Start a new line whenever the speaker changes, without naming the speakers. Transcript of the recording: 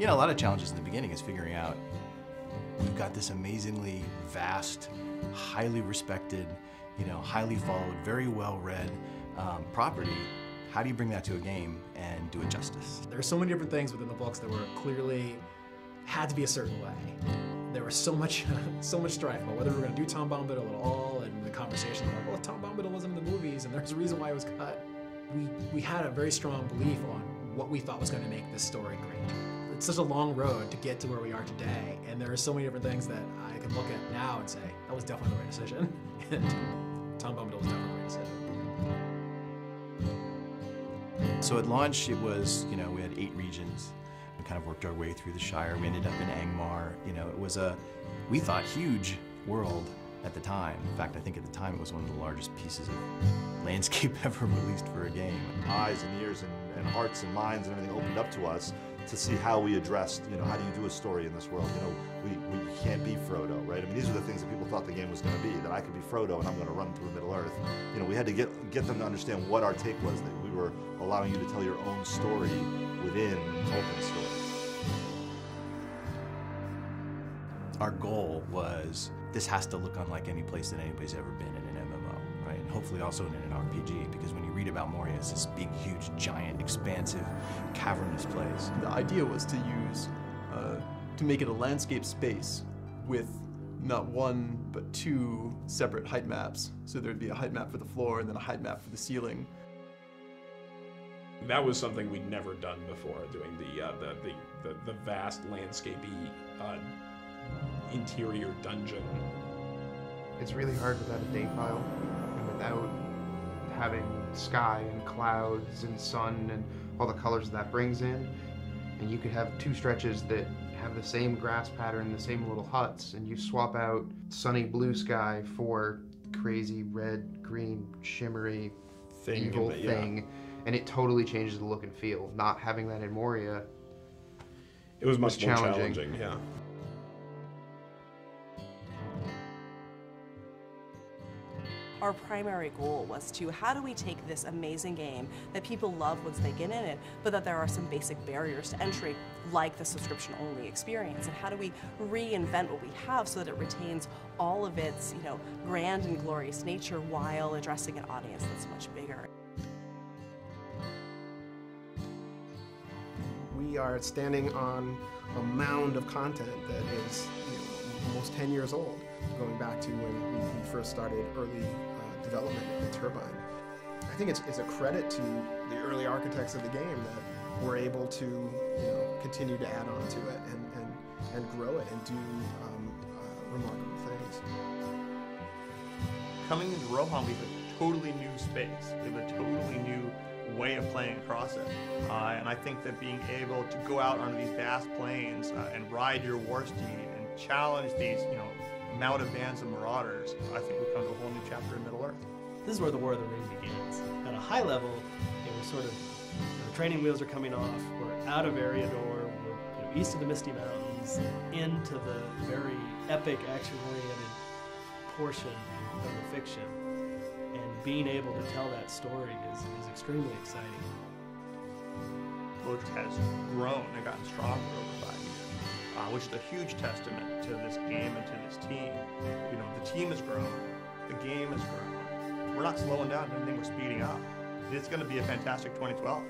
You know, a lot of challenges in the beginning is figuring out, we've got this amazingly vast, highly respected, you know, highly followed, very well-read property. How do you bring that to a game and do it justice?
There are so many different things within the books that were clearly had to be a certain way. There was so much strife about whether we were going to do Tom Bombadil at all, and the conversation about, well, Tom Bombadil wasn't in the movies, and there's a reason why it was cut. We had a very strong belief on what we thought was going to make this story great. It's such a long road to get to where we are today, and there are so many different things that I can look at now and say, that was definitely the right decision, and Tom Bombadil was definitely the right decision.
So at launch, it was, you know, we had 8 regions. We kind of worked our way through the Shire. We ended up in Angmar. You know, it was a, we thought, huge world at the time. In fact, I think at the time it was one of the largest pieces of landscape ever released for a game.
Eyes and ears and hearts and minds and everything opened up to us to see how we addressed, you know, how do you do a story in this world? You know, we can't be Frodo, right? I mean, these are the things that people thought the game was going to be, that I could be Frodo and I'm going to run through Middle-earth. You know, we had to get them to understand what our take was, that we were allowing you to tell your own story within Tolkien's story.
Our goal was, this has to look unlike any place that anybody's ever been in an MMO, right? And hopefully also in an RPG, because when you read about Moria, it's this big, huge, giant, expansive, cavernous place.
The idea was to use, to make it a landscape space with not one, but 2 separate height maps. So there'd be a height map for the floor and then a height map for the ceiling.
That was something we'd never done before, doing the vast landscapey interior dungeon.
It's really hard without a date file and without having sky and clouds and sun and all the colors that brings in. And you could have 2 stretches that have the same grass pattern, the same little huts, and you swap out sunny blue sky for crazy red, green, shimmery, evil thing, and it totally changes the look and feel. Not having that in Moria,
it was much more
challenging.
challenging, yeah.
Our primary goal was to, how do we take this amazing game that people love once they get in it, but that there are some basic barriers to entry, like the subscription-only experience, and how do we reinvent what we have so that it retains all of its, you know, grand and glorious nature while addressing an audience that's much bigger.
We are standing on a mound of content that is, you know, almost 10 years old, going back to when we first started early development of the Turbine. I think it's a credit to the early architects of the game that we're able to, you know, continue to add on to it and grow it and do remarkable things.
Coming into Rohan, we have a totally new space. We have a totally new way of playing across it. And I think that being able to go out onto these vast plains and ride your war steed and challenge these, you know, mounted bands of marauders, I think we come to a whole new chapter in Middle-earth.
This is where the War of the Ring begins. At a high level, it was sort of, the training wheels are coming off, we're out of Eriador, we're east of the Misty Mountains, into the very epic, action-oriented portion of the fiction. And being able to tell that story is extremely exciting.
Lothric has grown and gotten stronger over 5 years. Which is a huge testament to this game and to this team. You know, the team has grown, the game has grown. We're not slowing down anything, we're speeding up. It's going to be a fantastic 2012.